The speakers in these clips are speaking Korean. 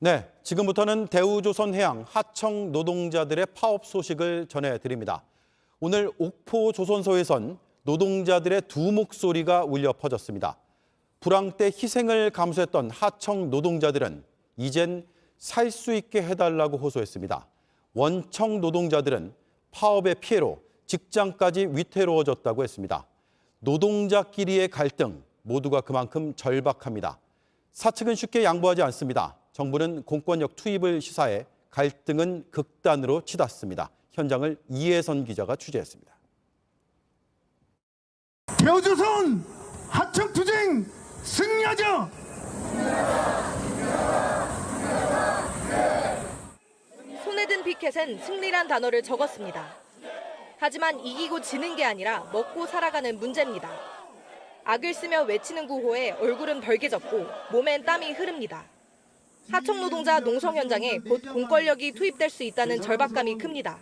네, 지금부터는 대우조선해양 하청 노동자들의 파업 소식을 전해드립니다. 오늘 옥포 조선소에선 노동자들의 두 목소리가 울려 퍼졌습니다. 불황 때 희생을 감수했던 하청 노동자들은 이젠 살 수 있게 해달라고 호소했습니다. 원청 노동자들은 파업의 피해로 직장까지 위태로워졌다고 했습니다. 노동자끼리의 갈등 모두가 그만큼 절박합니다. 사측은 쉽게 양보하지 않습니다. 정부는 공권력 투입을 시사해 갈등은 극단으로 치닫습니다. 현장을 이혜선 기자가 취재했습니다. 대우조선 하청투쟁 승리하자! 손에 든 피켓엔 승리란 단어를 적었습니다. 하지만 이기고 지는 게 아니라 먹고 살아가는 문제입니다. 악을 쓰며 외치는 구호에 얼굴은 벌개졌고 몸엔 땀이 흐릅니다. 하청 노동자 농성 현장에 곧 공권력이 투입될 수 있다는 절박감이 큽니다.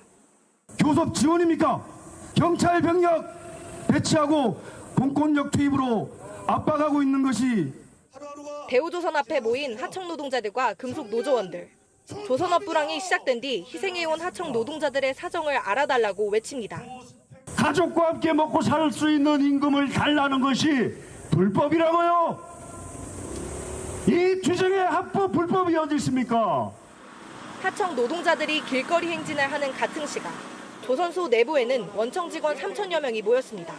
교섭 지원입니까? 경찰 병력 배치하고 공권력 투입으로 압박하고 있는 것이 대우조선 앞에 모인 하청 노동자들과 금속 노조원들. 조선업 불황이 시작된 뒤 희생해온 하청 노동자들의 사정을 알아달라고 외칩니다. 가족과 함께 먹고 살 수 있는 임금을 달라는 것이 불법이라고요? 이 투쟁의 합법 불법이 어디 있습니까? 하청 노동자들이 길거리 행진을 하는 같은 시각 조선소 내부에는 원청 직원 3천여 명이 모였습니다.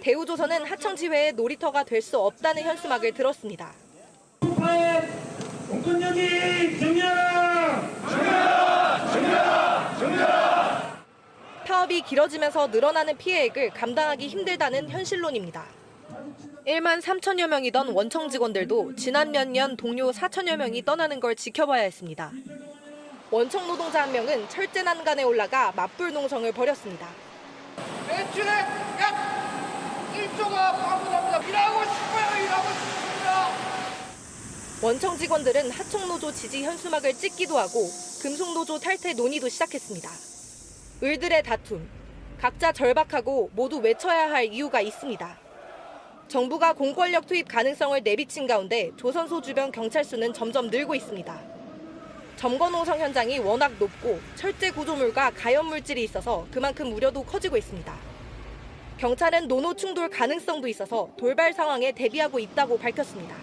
대우조선은 하청지회의 놀이터가 될 수 없다는 현수막을 들었습니다. 공권력이 정리하라! 파업이 길어지면서 늘어나는 피해액을 감당하기 힘들다는 현실론입니다. 1만 3천여 명이던 원청 직원들도 지난 몇 년 동료 4천여 명이 떠나는 걸 지켜봐야 했습니다. 원청 노동자 한 명은 철제 난간에 올라가 맞불 농성을 벌였습니다. 매출액 약 1조가 방문합니다. 일하고 싶어요. 일하고 싶습니다. 원청 직원들은 하청 노조 지지 현수막을 찍기도 하고 금속 노조 탈퇴 논의도 시작했습니다. 을들의 다툼, 각자 절박하고 모두 외쳐야 할 이유가 있습니다. 정부가 공권력 투입 가능성을 내비친 가운데 조선소 주변 경찰수는 점점 늘고 있습니다. 점거 농성 현장이 워낙 높고 철제 구조물과 가연물질이 있어서 그만큼 우려도 커지고 있습니다. 경찰은 노노 충돌 가능성도 있어서 돌발 상황에 대비하고 있다고 밝혔습니다.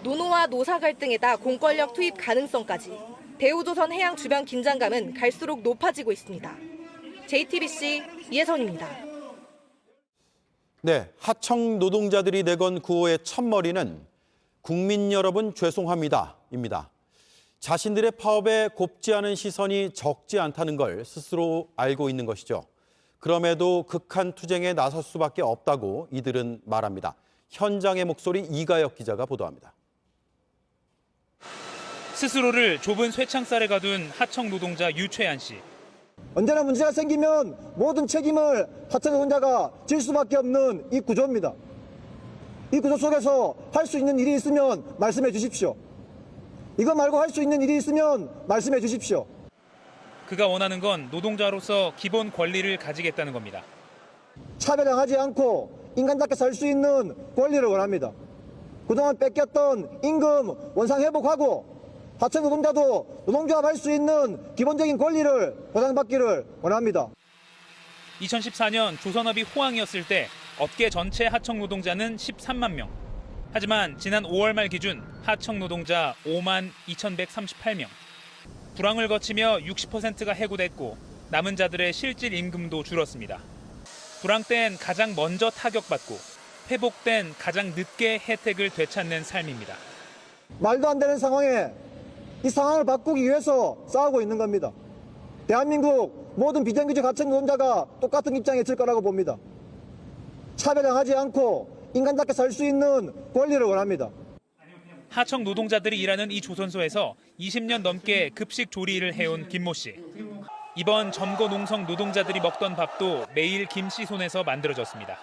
노노와 노사 갈등에다 공권력 투입 가능성까지 대우조선 해양 주변 긴장감은 갈수록 높아지고 있습니다. JTBC 이혜선입니다. 네, 하청 노동자들이 내건 구호의 첫머리는 국민 여러분 죄송합니다입니다. 자신들의 파업에 곱지 않은 시선이 적지 않다는 걸 스스로 알고 있는 것이죠. 그럼에도 극한 투쟁에 나설 수밖에 없다고 이들은 말합니다. 현장의 목소리 이가혁 기자가 보도합니다. 스스로를 좁은 쇠창살에 가둔 하청 노동자 유최한 씨. 언제나 문제가 생기면 모든 책임을 하청 노동자가 질 수밖에 없는 이 구조입니다. 이 구조 속에서 할 수 있는 일이 있으면 말씀해 주십시오. 이거 말고 할 수 있는 일이 있으면 말씀해 주십시오. 그가 원하는 건 노동자로서 기본 권리를 가지겠다는 겁니다. 차별당하지 않고 인간답게 살 수 있는 권리를 원합니다. 그동안 뺏겼던 임금 원상 회복하고 하청 노동자도 노동조합할 수 있는 기본적인 권리를 보장받기를 원합니다. 2014년 조선업이 호황이었을 때 업계 전체 하청 노동자는 13만 명. 하지만 지난 5월 말 기준 하청 노동자 5만 2,138명. 불황을 거치며 60%가 해고됐고 남은 자들의 실질 임금도 줄었습니다. 불황 땐 가장 먼저 타격받고 회복된 가장 늦게 혜택을 되찾는 삶입니다. 말도 안 되는 상황에 이 상황을 바꾸기 위해서 싸우고 있는 겁니다. 대한민국 모든 비정규직 하청 노동자가 똑같은 입장에 있을 거라고 봅니다. 차별당하지 않고 인간답게 살 수 있는 권리를 원합니다. 하청 노동자들이 일하는 이 조선소에서 20년 넘게 급식 조리를 해온 김모 씨. 이번 점거 농성 노동자들이 먹던 밥도 매일 김 씨 손에서 만들어졌습니다.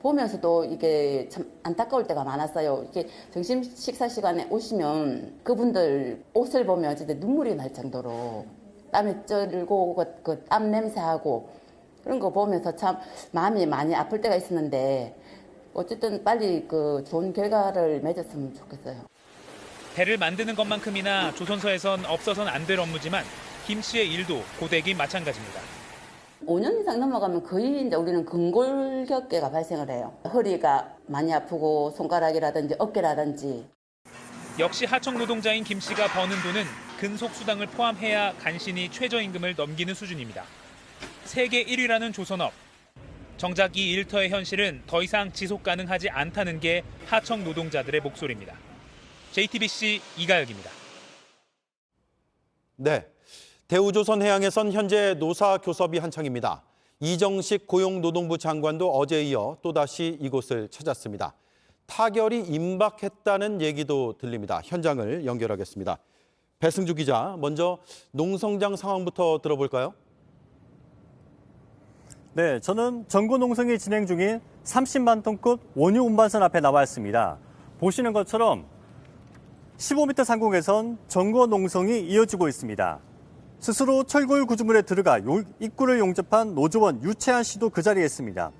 보면서도 이게 참 안타까울 때가 많았어요. 이게 점심 식사 시간에 오시면 그분들 옷을 보면 진짜 눈물이 날 정도로 땀이 쩔고 그 땀 냄새하고 그런 거 보면서 참 마음이 많이 아플 때가 있었는데 어쨌든 빨리 그 좋은 결과를 맺었으면 좋겠어요. 배를 만드는 것만큼이나 조선소에선 없어서는 안 될 업무지만 김 씨의 일도 고되긴 마찬가지입니다. 5년 이상 넘어가면 거의 이제 우리는 근골격계가 발생을 해요. 허리가 많이 아프고 손가락이라든지 어깨라든지. 역시 하청 노동자인 김 씨가 버는 돈은 근속수당을 포함해야 간신히 최저임금을 넘기는 수준입니다. 세계 1위라는 조선업. 정작 이 일터의 현실은 더 이상 지속 가능하지 않다는 게 하청 노동자들의 목소리입니다. JTBC 이가혁입니다. 네, 대우조선해양에선 현재 노사 교섭이 한창입니다. 이정식 고용노동부 장관도 어제에 이어 또다시 이곳을 찾았습니다. 타결이 임박했다는 얘기도 들립니다. 현장을 연결하겠습니다. 배승주 기자, 먼저 농성장 상황부터 들어볼까요? 네, 저는 전고 농성이 진행 중인 30만 톤급 원유 운반선 앞에 나와 있습니다. 보시는 것처럼 15m 상공에선 전고 농성이 이어지고 있습니다. 스스로 철골 구조물에 들어가 입구를 용접한 노조원 유채한 씨도 그 자리에 있습니다.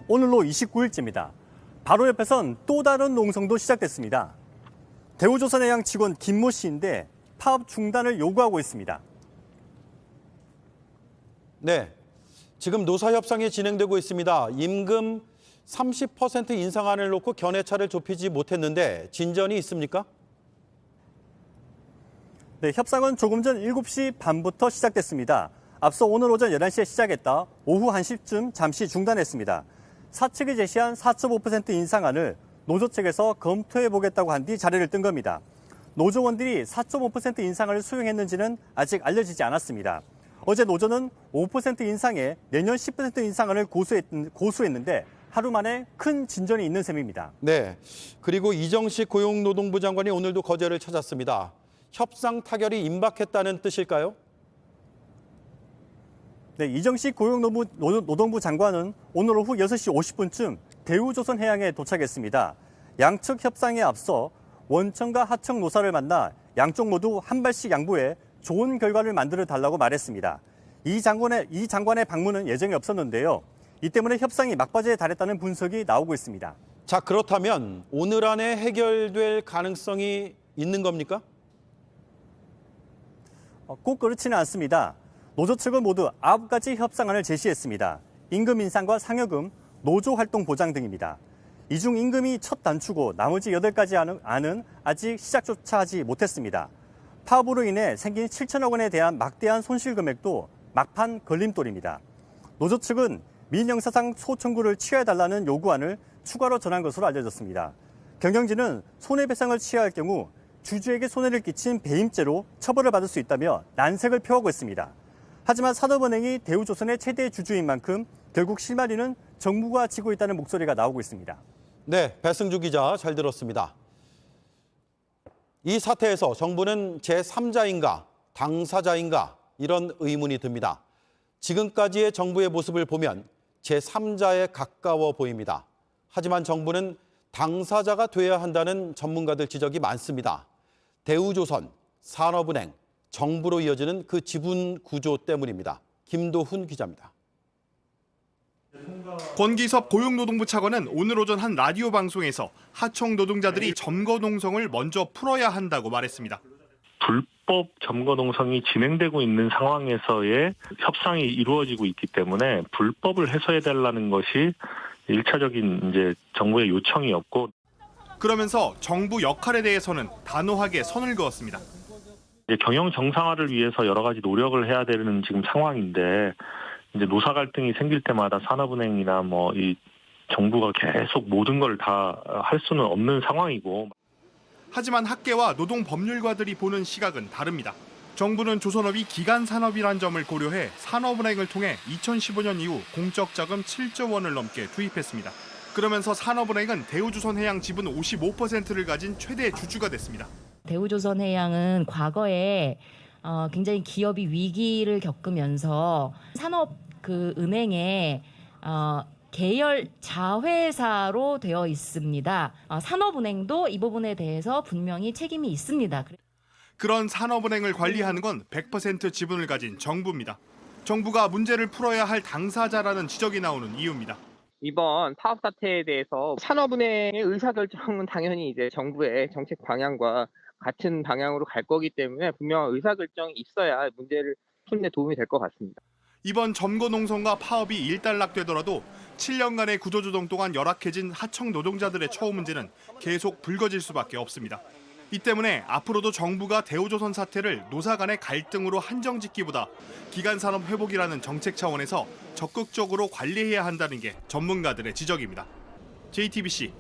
오늘로 29일째입니다. 바로 옆에선 또 다른 농성도 시작됐습니다. 대우조선해양 직원 김모 씨인데 파업 중단을 요구하고 있습니다. 네, 지금 노사협상이 진행되고 있습니다. 임금 30% 인상안을 놓고 견해차를 좁히지 못했는데 진전이 있습니까? 네, 협상은 조금 전 7시 반부터 시작됐습니다. 앞서 오늘 오전 11시에 시작했다 오후 1시쯤 잠시 중단했습니다. 사측이 제시한 4.5% 인상안을 노조 측에서 검토해보겠다고 한 뒤 자리를 뜬 겁니다. 노조원들이 4.5% 인상을 수용했는지는 아직 알려지지 않았습니다. 어제 노조는 5% 인상에 내년 10% 인상안을 고수했는데 하루 만에 큰 진전이 있는 셈입니다. 네, 그리고 이정식 고용노동부 장관이 오늘도 거제를 찾았습니다. 협상 타결이 임박했다는 뜻일까요? 네, 이정식 고용노동부 장관은 오늘 오후 6시 50분쯤 대우조선해양에 도착했습니다. 양측 협상에 앞서 원청과 하청 노사를 만나 양쪽 모두 한 발씩 양보해 좋은 결과를 만들어 달라고 말했습니다. 이 장관의 방문은 예정이 없었는데요. 이 때문에 협상이 막바지에 달했다는 분석이 나오고 있습니다. 자, 그렇다면 오늘 안에 해결될 가능성이 있는 겁니까? 꼭 그렇지는 않습니다. 노조 측은 모두 9가지 협상안을 제시했습니다. 임금 인상과 상여금, 노조 활동 보장 등입니다. 이 중 임금이 첫 단추고 나머지 8가지 안은 아직 시작조차 하지 못했습니다. 파업으로 인해 생긴 7천억 원에 대한 막대한 손실 금액도 막판 걸림돌입니다. 노조 측은 민형사상 소청구를 취하해달라는 요구안을 추가로 전한 것으로 알려졌습니다. 경영진은 손해배상을 취하할 경우 주주에게 손해를 끼친 배임죄로 처벌을 받을 수 있다며 난색을 표하고 있습니다. 하지만 산업은행이 대우조선의 최대 주주인 만큼 결국 실마리는 정부가 지고 있다는 목소리가 나오고 있습니다. 네, 배승주 기자 잘 들었습니다. 이 사태에서 정부는 제3자인가 당사자인가 이런 의문이 듭니다. 지금까지의 정부의 모습을 보면 제3자에 가까워 보입니다. 하지만 정부는 당사자가 돼야 한다는 전문가들 지적이 많습니다. 대우조선, 산업은행, 정부로 이어지는 그 지분 구조 때문입니다. 김도훈 기자입니다. 권기섭 고용노동부 차관은 오늘 오전 한 라디오 방송에서 하청 노동자들이 점거 농성을 먼저 풀어야 한다고 말했습니다. 불법 점거 농성이 진행되고 있는 상황에서의 협상이 이루어지고 있기 때문에 불법을 해소해달라는 것이 1차적인 이제 정부의 요청이었고, 그러면서 정부 역할에 대해서는 단호하게 선을 그었습니다. 이제 경영 정상화를 위해서 여러 가지 노력을 해야 되는 지금 상황인데, 이제 노사 갈등이 생길 때마다 산업은행이나 이 정부가 계속 모든 걸 다 할 수는 없는 상황이고. 하지만 학계와 노동법률가들이 보는 시각은 다릅니다. 정부는 조선업이 기간산업이란 점을 고려해 산업은행을 통해 2015년 이후 공적 자금 7조 원을 넘게 투입했습니다. 그러면서 산업은행은 대우조선해양 지분 55%를 가진 최대 주주가 됐습니다. 대우조선해양은 과거에 굉장히 기업이 위기를 겪으면서 산업 은행에 계열 자회사로 되어 있습니다. 산업은행도 이 부분에 대해서 분명히 책임이 있습니다. 그런 산업은행을 관리하는 건 100% 지분을 가진 정부입니다. 정부가 문제를 풀어야 할 당사자라는 지적이 나오는 이유입니다. 이번 파업 사태에 대해서 산업은행의 의사결정은 당연히 이제 정부의 정책 방향과 같은 방향으로 갈 거기 때문에 분명한 의사결정이 있어야 문제를 푸는 데 도움이 될 것 같습니다. 이번 점거 농성과 파업이 일단락되더라도 7년간의 구조조정 동안 열악해진 하청 노동자들의 처우 문제는 계속 불거질 수밖에 없습니다. 이 때문에 앞으로도 정부가 대우조선 사태를 노사 간의 갈등으로 한정짓기보다 기간산업 회복이라는 정책 차원에서 적극적으로 관리해야 한다는 게 전문가들의 지적입니다. JTBC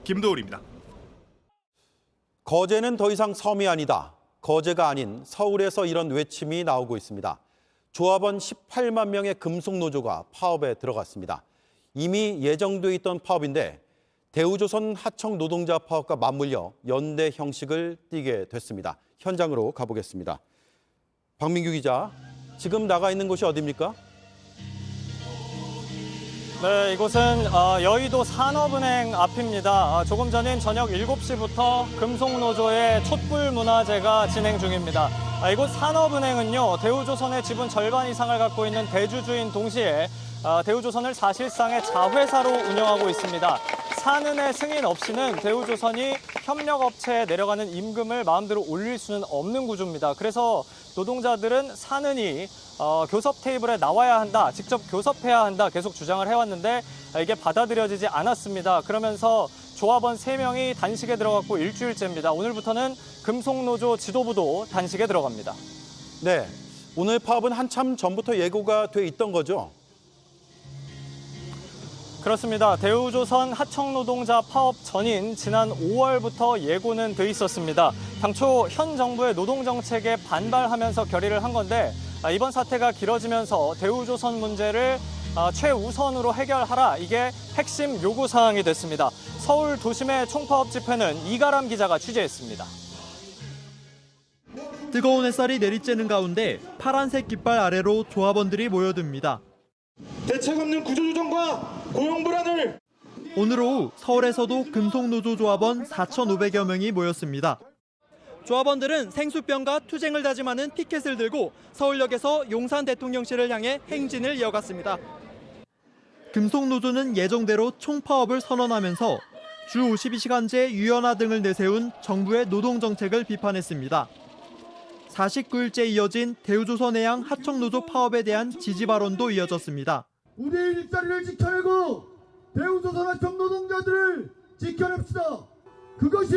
김도울입니다. 거제는 더 이상 섬이 아니다. 거제가 아닌 서울에서 이런 외침이 나오고 있습니다. 조합원 18만 명의 금속노조가 파업에 들어갔습니다. 이미 예정돼 있던 파업인데 대우조선 하청 노동자 파업과 맞물려 연대 형식을 띠게 됐습니다. 현장으로 가보겠습니다. 박민규 기자, 지금 나가 있는 곳이 어디입니까? 네, 이곳은 여의도 산업은행 앞입니다. 조금 전인 저녁 7시부터 금속노조의 촛불문화제가 진행 중입니다. 이곳 산업은행은요, 대우조선의 지분 절반 이상을 갖고 있는 대주주인 동시에 대우조선을 사실상의 자회사로 운영하고 있습니다. 산은의 승인 없이는 대우조선이 협력업체에 내려가는 임금을 마음대로 올릴 수는 없는 구조입니다. 그래서 노동자들은 산은이 교섭 테이블에 나와야 한다, 직접 교섭해야 한다 계속 주장을 해왔는데 이게 받아들여지지 않았습니다. 그러면서 조합원 3명이 단식에 들어갔고 일주일째입니다. 오늘부터는 금속노조 지도부도 단식에 들어갑니다. 네, 오늘 파업은 한참 전부터 예고가 돼 있던 거죠? 그렇습니다. 대우조선 하청노동자 파업 전인 지난 5월부터 예고는 돼 있었습니다. 당초 현 정부의 노동정책에 반발하면서 결의를 한 건데 이번 사태가 길어지면서 대우조선 문제를 최우선으로 해결하라, 이게 핵심 요구사항이 됐습니다. 서울 도심의 총파업 집회는 이가람 기자가 취재했습니다. 뜨거운 햇살이 내리쬐는 가운데 파란색 깃발 아래로 조합원들이 모여듭니다. 대책 없는 구조조정과 고용 불안을 오늘 오후 서울에서도 금속노조 조합원 4,500여 명이 모였습니다. 조합원들은 생수병과 투쟁을 다짐하는 피켓을 들고 서울역에서 용산 대통령실을 향해 행진을 이어갔습니다. 금속노조는 예정대로 총파업을 선언하면서 주 52시간제 유연화 등을 내세운 정부의 노동정책을 비판했습니다. 49일째 이어진 대우조선해양 하청노조 파업에 대한 지지 발언도 이어졌습니다. 우리의 일자리를 지켜내고 대우조선 하청 노동자들을 지켜냅시다. 그것이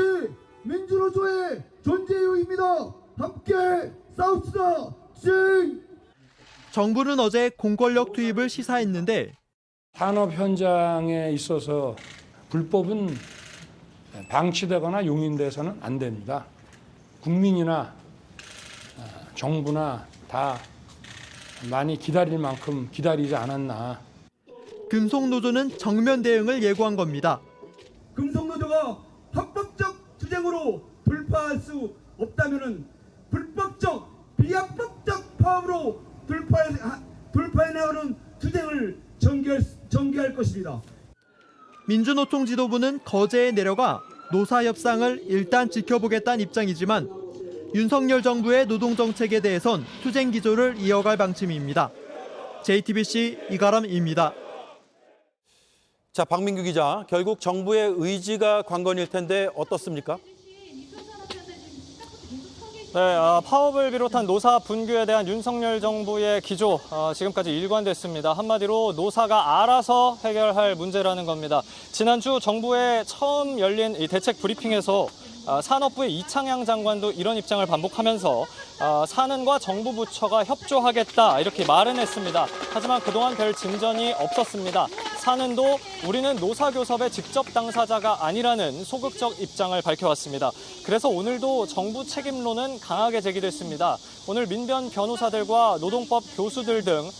민주노조의 존재 이유입니다. 함께 싸웁시다. 정부는 어제 공권력 투입을 시사했는데 산업 현장에 있어서 불법은 방치되거나 용인돼서는 안 됩니다. 국민이나 정부나 다 많이 기다릴 만큼 기다리지 않았나. 금속노조는 정면 대응을 예고한 겁니다. 금속노조가 합법적 투쟁으로 돌파할 수 없다면 불법적, 비합법적 파업으로 돌파해 나가는 투쟁을 전개할 것입니다. 민주노총 지도부는 거제에 내려가 노사 협상을 일단 지켜보겠다는 입장이지만 윤석열 정부의 노동정책에 대해선 투쟁 기조를 이어갈 방침입니다. JTBC 이가람입니다. 자, 박민규 기자, 결국 정부의 의지가 관건일 텐데 어떻습니까? 네, 파업을 비롯한 노사 분규에 대한 윤석열 정부의 기조 지금까지 일관됐습니다. 한마디로 노사가 알아서 해결할 문제라는 겁니다. 지난주 정부의 처음 열린 이 대책 브리핑에서 산업부의 이창양 장관도 이런 입장을 반복하면서 산은과 정부 부처가 협조하겠다 이렇게 말은 했습니다. 하지만 그동안 별 진전이 없었습니다. 산은도 우리는 노사교섭의 직접 당사자가 아니라는 소극적 입장을 밝혀왔습니다. 그래서 오늘도 정부 책임론은 강하게 제기됐습니다. 오늘 민변 변호사들과 노동법 교수들 등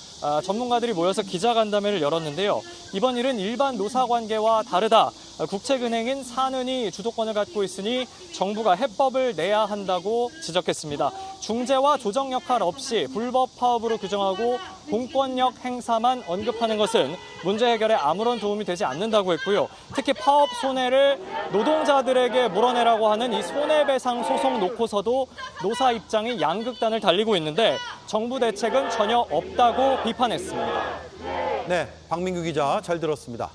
전문가들이 모여서 기자간담회를 열었는데요. 이번 일은 일반 노사관계와 다르다. 국책은행인 산은이 주도권을 갖고 있으니 정부가 해법을 내야 한다고 지적했습니다. 중재와 조정 역할 없이 불법 파업으로 규정하고 공권력 행사만 언급하는 것은 문제 해결에 아무런 도움이 되지 않는다고 했고요. 특히 파업 손해를 노동자들에게 물어내라고 하는 이 손해배상 소송 놓고서도 노사 입장이 양극단을 달리고 있는데 정부 대책은 전혀 없다고 비판했습니다. 네, 박민규 기자 잘 들었습니다.